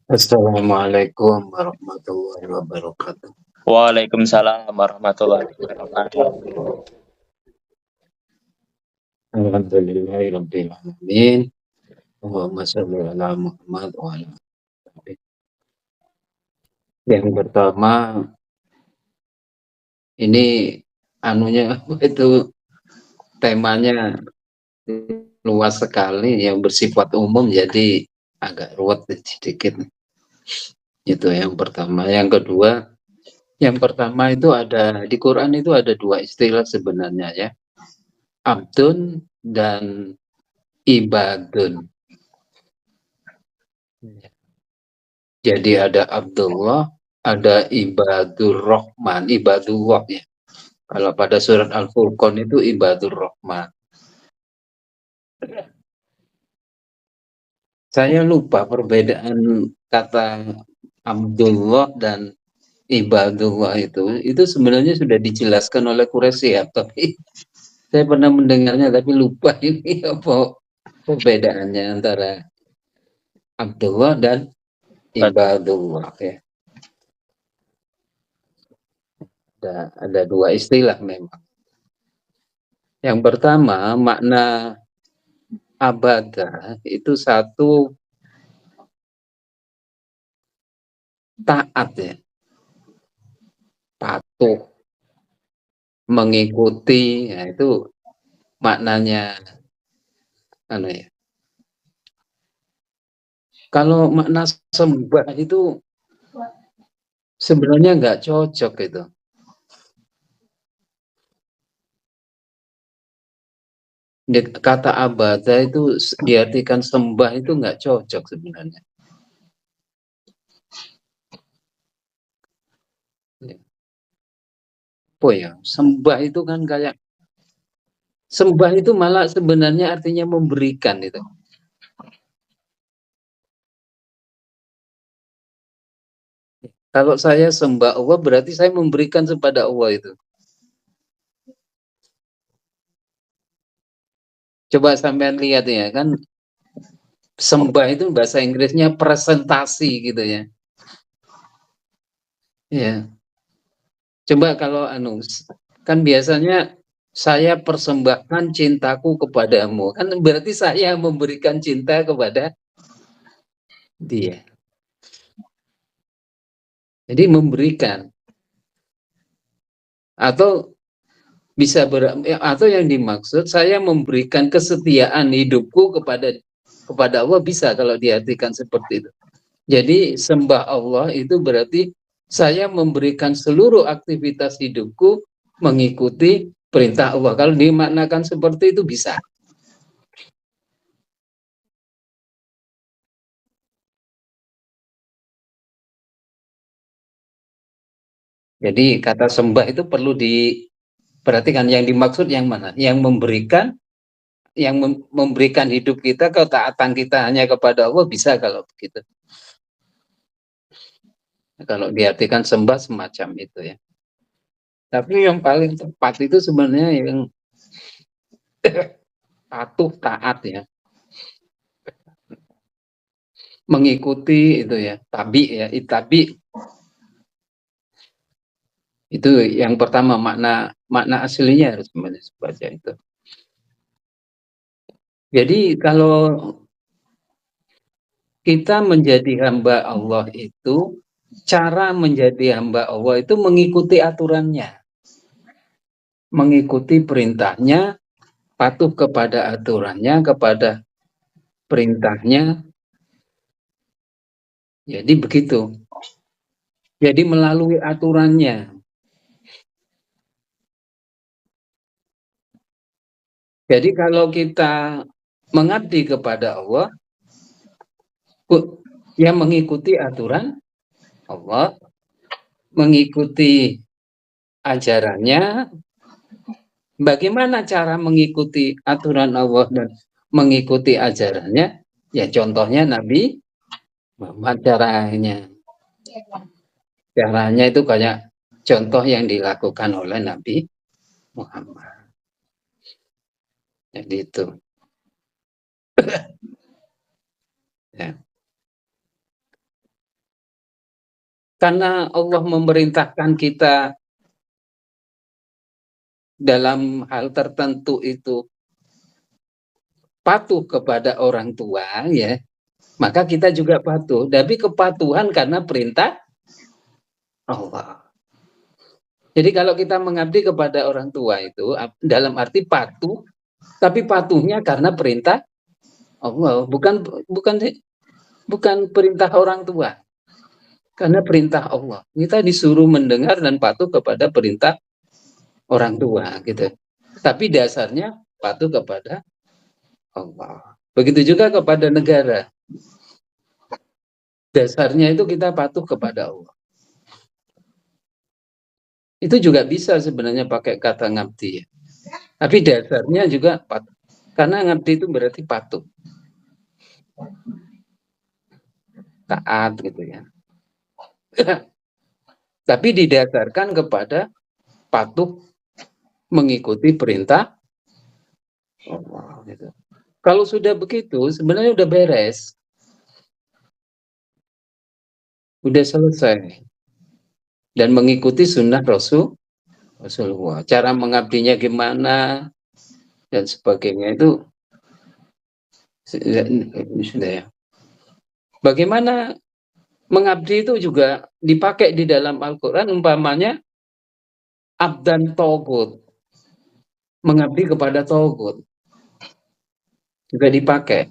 Assalamualaikum warahmatullahi wabarakatuh. Waalaikumsalam warahmatullahi wabarakatuh. Alhamdulillahirabbil alamin. Allahumma shalli ala Muhammad wa ala ali. Yang pertama, ini anunya apa itu temanya luas sekali yang bersifat umum jadi agak ruwet sedikit. Itu yang pertama. Yang kedua, yang pertama itu ada di Quran itu ada dua istilah sebenarnya ya. Abdun dan ibadun. Jadi ada Abdullah, ada Ibadur Rahman, Ibadullah ya. Kalau pada surat Al-Furqan itu Ibadur Rahman. Saya lupa perbedaan kata Abdullah dan Ibadullah itu sebenarnya sudah dijelaskan oleh Quraisy ya, tapi saya pernah mendengarnya tapi lupa ini apa perbedaannya antara Abdullah dan Ibadullah ya. Ada dua istilah memang. Yang pertama makna abada itu satu taat ya, patuh, mengikuti, ya itu maknanya anu ya. Kalau makna sembah itu sebenarnya nggak cocok itu. Kata abada itu diartikan sembah itu nggak cocok sebenarnya. Apa ya? Sembah itu kan kayak sembah itu malah sebenarnya artinya memberikan itu. Kalau saya sembah Allah berarti saya memberikan kepada Allah itu. Coba sampean lihat ya kan, sembah itu bahasa Inggrisnya presentasi gitu ya. Ya, coba kalau anu kan biasanya saya persembahkan cintaku kepadamu. Kan berarti saya memberikan cinta kepada dia. Jadi memberikan atau atau yang dimaksud saya memberikan kesetiaan hidupku kepada Allah bisa kalau diartikan seperti itu. Jadi sembah Allah itu berarti saya memberikan seluruh aktivitas hidupku mengikuti perintah Allah. Kalau dimaknakan seperti itu bisa. Jadi kata sembah itu perlu diperhatikan yang dimaksud yang mana? Yang memberikan, yang memberikan hidup kita, ketaatan kita hanya kepada Allah bisa kalau begitu. Kalau diartikan sembah semacam itu ya. Tapi yang paling tepat itu sebenarnya yang patuh taat ya, mengikuti itu ya, tabi ya, itabi itu yang pertama makna makna aslinya harus baca itu. Jadi kalau kita menjadi hamba Allah itu cara menjadi hamba Allah itu mengikuti aturannya, mengikuti perintahnya, patuh kepada aturannya, kepada perintahnya. Jadi begitu. Jadi melalui aturannya. Jadi kalau kita mengabdi kepada Allah, yang mengikuti aturan Allah, mengikuti ajarannya. Bagaimana cara mengikuti aturan Allah dan mengikuti ajarannya? Ya contohnya Nabi Muhammad caranya. Caranya itu kayak contoh yang dilakukan oleh Nabi Muhammad. Jadi itu. Ya. Karena Allah memerintahkan kita dalam hal tertentu itu patuh kepada orang tua, ya, maka kita juga patuh. Tapi kepatuhan karena perintah Allah. Jadi kalau kita mengabdi kepada orang tua itu dalam arti patuh, tapi patuhnya karena perintah Allah, bukan bukan bukan perintah orang tua. Karena perintah Allah. Kita disuruh mendengar dan patuh kepada perintah orang tua, gitu. Tapi dasarnya patuh kepada Allah. Begitu juga kepada negara. Dasarnya itu kita patuh kepada Allah. Itu juga bisa sebenarnya pakai kata ngabdi, ya. Tapi dasarnya juga patuh. Karena ngabdi itu berarti patuh. Taat gitu ya. Tapi didasarkan kepada patuh mengikuti perintah Allah, gitu. Kalau sudah begitu sebenarnya udah beres. Udah selesai. Dan mengikuti sunnah Rasulullah. Cara mengabdinya gimana dan sebagainya itu sudah, ya. Bagaimana mengabdi itu juga dipakai di dalam Al-Quran, umpamanya abdan togut, mengabdi kepada togut juga dipakai.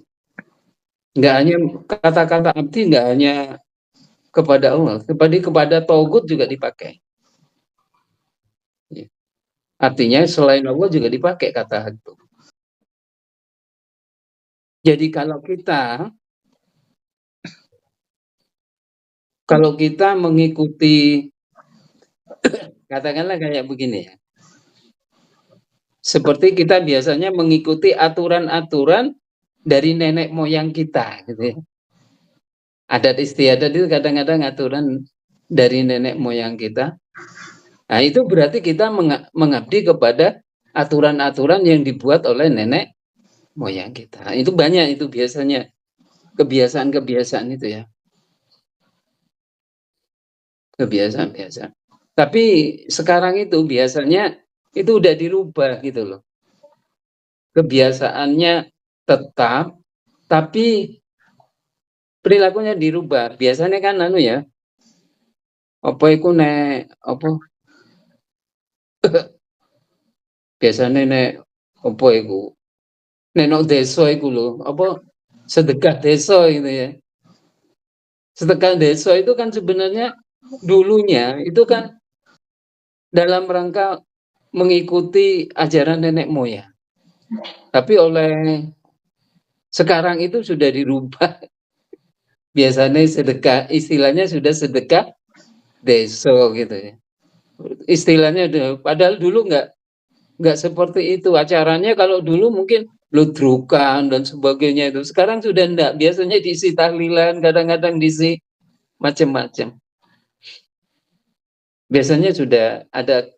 Nggak hanya kata-kata abdi, nggak hanya kepada Allah, kepada togut juga dipakai. Artinya selain Allah juga dipakai kata itu. Jadi kalau kita mengikuti, katakanlah kayak begini, ya. Seperti kita biasanya mengikuti aturan-aturan dari nenek moyang kita, gitu ya. Adat istiadat itu kadang-kadang aturan dari nenek moyang kita. Nah, itu berarti kita mengabdi kepada aturan-aturan yang dibuat oleh nenek moyang kita. Nah, itu banyak itu biasanya kebiasaan-kebiasaan itu, ya. Kebiasaan-kebiasaan. Tapi sekarang itu biasanya itu udah dirubah gitu loh. Kebiasaannya tetap, tapi perilakunya dirubah. Biasanya kan ya, apa itu nek apa biasanya nek apa itu nek desa itu loh, apa sedekah desa gitu ya. Sedekah desa itu kan sebenarnya dulunya itu kan dalam rangka mengikuti ajaran nenek moyang. Tapi oleh sekarang itu sudah dirubah. Biasanya sedekah, istilahnya sudah sedekah desa gitu ya. Istilahnya padahal dulu nggak seperti itu acaranya. Kalau dulu mungkin ludrukan dan sebagainya itu, sekarang sudah enggak. Biasanya diisi tahlilan, kadang-kadang diisi macam-macam. Biasanya sudah ada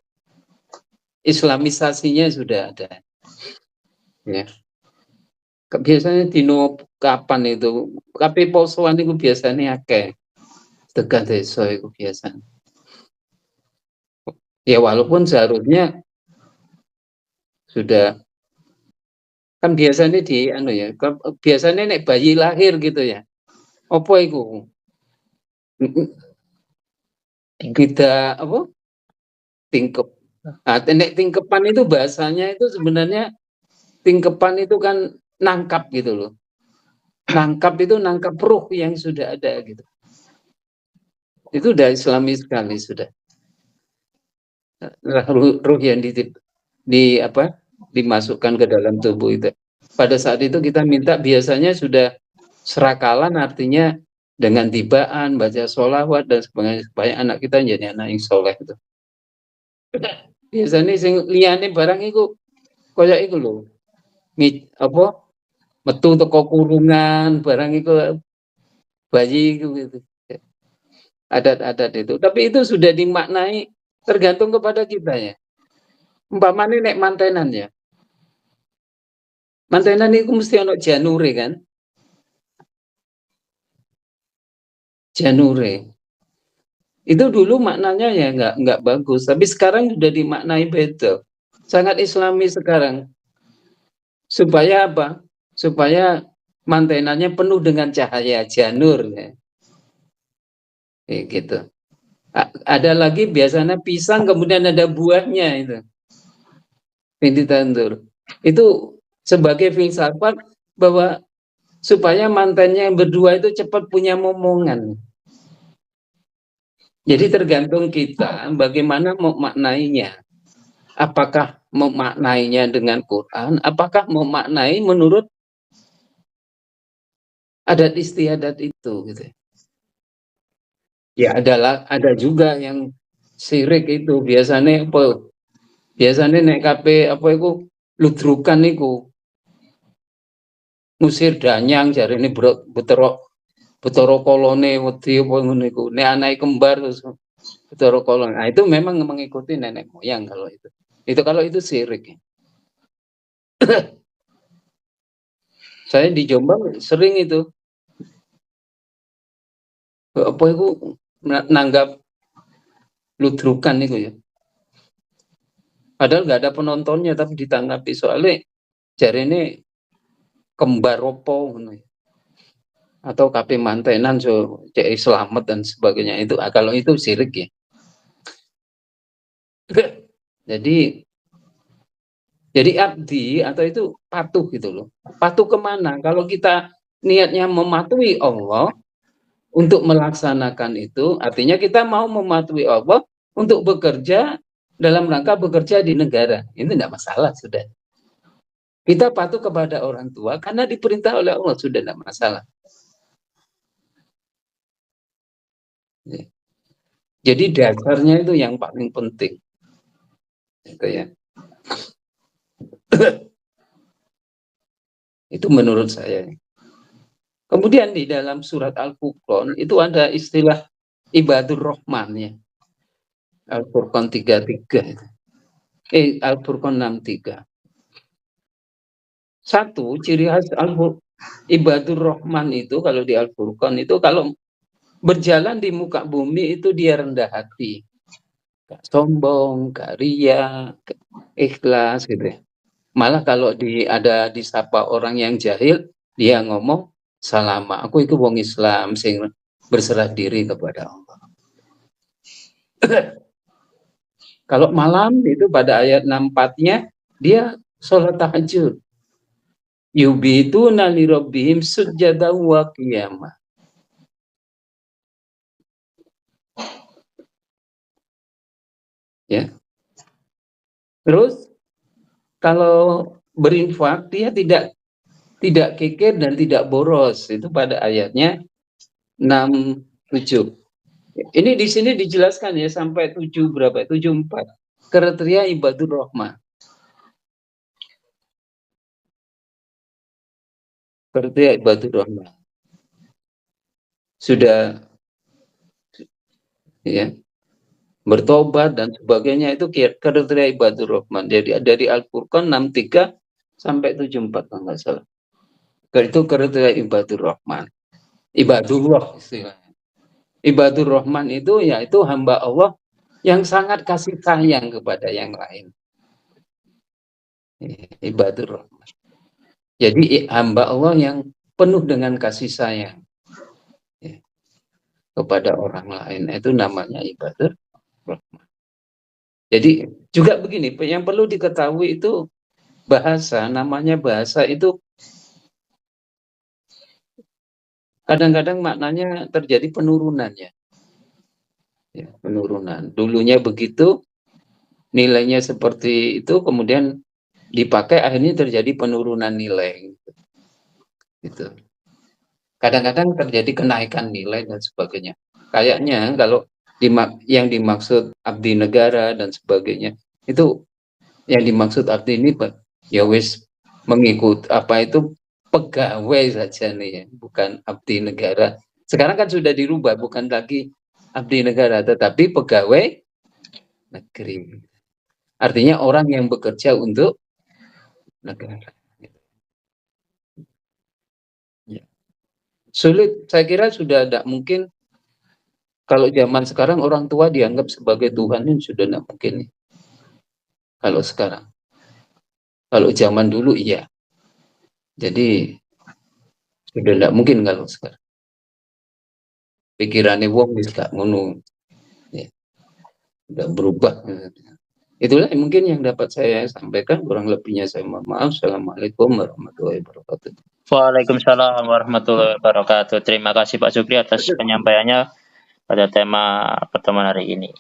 islamisasinya, sudah ada, ya. Biasanya dino kapan itu, tapi posoan itu biasanya akeh sedekah desa itu biasanya. Ya walaupun seharusnya sudah, kan biasanya ya, biasanya nek bayi lahir gitu ya, apa itu kita apa tingkep. Nah, tingkepan itu bahasanya itu sebenarnya tingkepan itu kan nangkap gitu loh. Nangkap itu nangkap ruh yang sudah ada gitu. Itu udah Islami sekali sudah. Ruh yang dimasukkan ke dalam tubuh itu. Pada saat itu kita minta biasanya sudah serakalan, artinya dengan tibaan, baca sholawat dan sebagainya, supaya anak kita jadi anak yang soleh itu. Biasanya sing liyane barang itu kayak itu loh. Apa metu teko kurungan barang itu, bayi itu gitu. Adat-adat itu. Tapi itu sudah dimaknai tergantung kepada kita, ya. Umpamane nek mantenan, ya. Mantenan itu mesti ono janure kan? Janure. Itu dulu maknanya ya nggak bagus, tapi sekarang sudah dimaknai beda. Sangat Islami sekarang. Supaya apa? Supaya mantenannya penuh dengan cahaya janur ya. Gitu. Ada lagi biasanya pisang kemudian ada buahnya itu. Binti tandur. Itu sebagai filsafat bahwa supaya mantannya yang berdua itu cepat punya momongan. Jadi tergantung kita bagaimana mau maknainya. Apakah memaknainya dengan Quran, apakah memaknai menurut adat istiadat itu gitu. Ya ada juga yang sirik itu biasanya apa? Biasanya nek kape apa itu ludrukan itu ngusir danyang jari ini betoro kolone wedi apa ngono iku. Nek anake kembar terus betoro kolone. Nah, itu memang mengikuti nenek moyang kalau itu. Itu kalau itu sirik. Saya di Jombang sering itu apa itu nanggap ludrukan itu ya. Padahal nggak ada penontonnya tapi ditanggapi soalnya jari ini kembar opo ngono ya. Atau KP mantenan so cek selamat dan sebagainya itu kalau itu sirik ya. Jadi abdi atau itu patuh gitu loh. Patuh kemana? Kalau kita niatnya mematuhi Allah untuk melaksanakan itu, artinya kita mau mematuhi Allah untuk bekerja dalam rangka bekerja di negara. Ini tidak masalah sudah. Kita patuh kepada orang tua karena diperintah oleh Allah sudah tidak masalah. Jadi dasarnya itu yang paling penting. Gitu ya. Itu menurut saya. Kemudian di dalam surat Al-Furqan itu ada istilah ibadur rahman ya. Al-Furqan 33. Al-Furqan 63. Satu ciri khas ibadur rahman itu kalau di Al-Furqan itu kalau berjalan di muka bumi itu dia rendah hati. Gak sombong, gak ria, ikhlas gitu ya. Malah kalau ada disapa orang yang jahil, dia ngomong salama, aku itu wong Islam sing berserah diri kepada Allah. Kalau malam itu pada ayat 64-nya dia sholat tahajud. Yubituna li rabbihim sujada wa qiyamah. Ya. Terus kalau berinfak dia tidak kikir dan tidak boros. Itu pada ayatnya 67. Ini di sini dijelaskan ya sampai 7 berapa? 74. Kriteria ibadur rahmah. Kriteria ibadur rahmah. Sudah ya bertobat dan sebagainya itu kriteria ibadur rahman. Jadi dari Al-Furqan 63 sampai 74 kalau nggak salah. Itu kriteria ibadur rahman. Ibadullah istilahnya. Ibadur rahman itu yaitu hamba Allah yang sangat kasih sayang kepada yang lain. Ibadur rahman. Jadi hamba Allah yang penuh dengan kasih sayang ya, kepada orang lain. Itu namanya ibadur rahman. Jadi juga begini, yang perlu diketahui itu bahasa, namanya bahasa itu kadang-kadang maknanya terjadi penurunan ya. Penurunan. Dulunya begitu, nilainya seperti itu, kemudian dipakai akhirnya terjadi penurunan nilai. Gitu. Kadang-kadang terjadi kenaikan nilai dan sebagainya. Kayaknya kalau yang dimaksud abdi negara dan sebagainya, itu yang dimaksud abdi ini ya wis mengikut apa itu pegawai saja nih ya, bukan abdi negara. Sekarang kan sudah dirubah, bukan lagi abdi negara, tetapi pegawai negeri. Artinya orang yang bekerja untuk negara. Ya. Sulit, saya kira sudah tidak mungkin Kalau zaman sekarang orang tua dianggap sebagai Tuhan ini sudah tidak mungkin nih. Kalau sekarang. Kalau zaman dulu iya. Jadi sudah tidak mungkin kalau sekarang. Pikirannya wong wis gak ngono. Ya, udah berubah. Itulah mungkin yang dapat saya sampaikan. Kurang lebihnya saya mohon maaf. Assalamualaikum warahmatullahi wabarakatuh. Waalaikumsalam warahmatullahi wabarakatuh. Terima kasih Pak Sukri atas penyampaiannya pada tema pertemuan hari ini.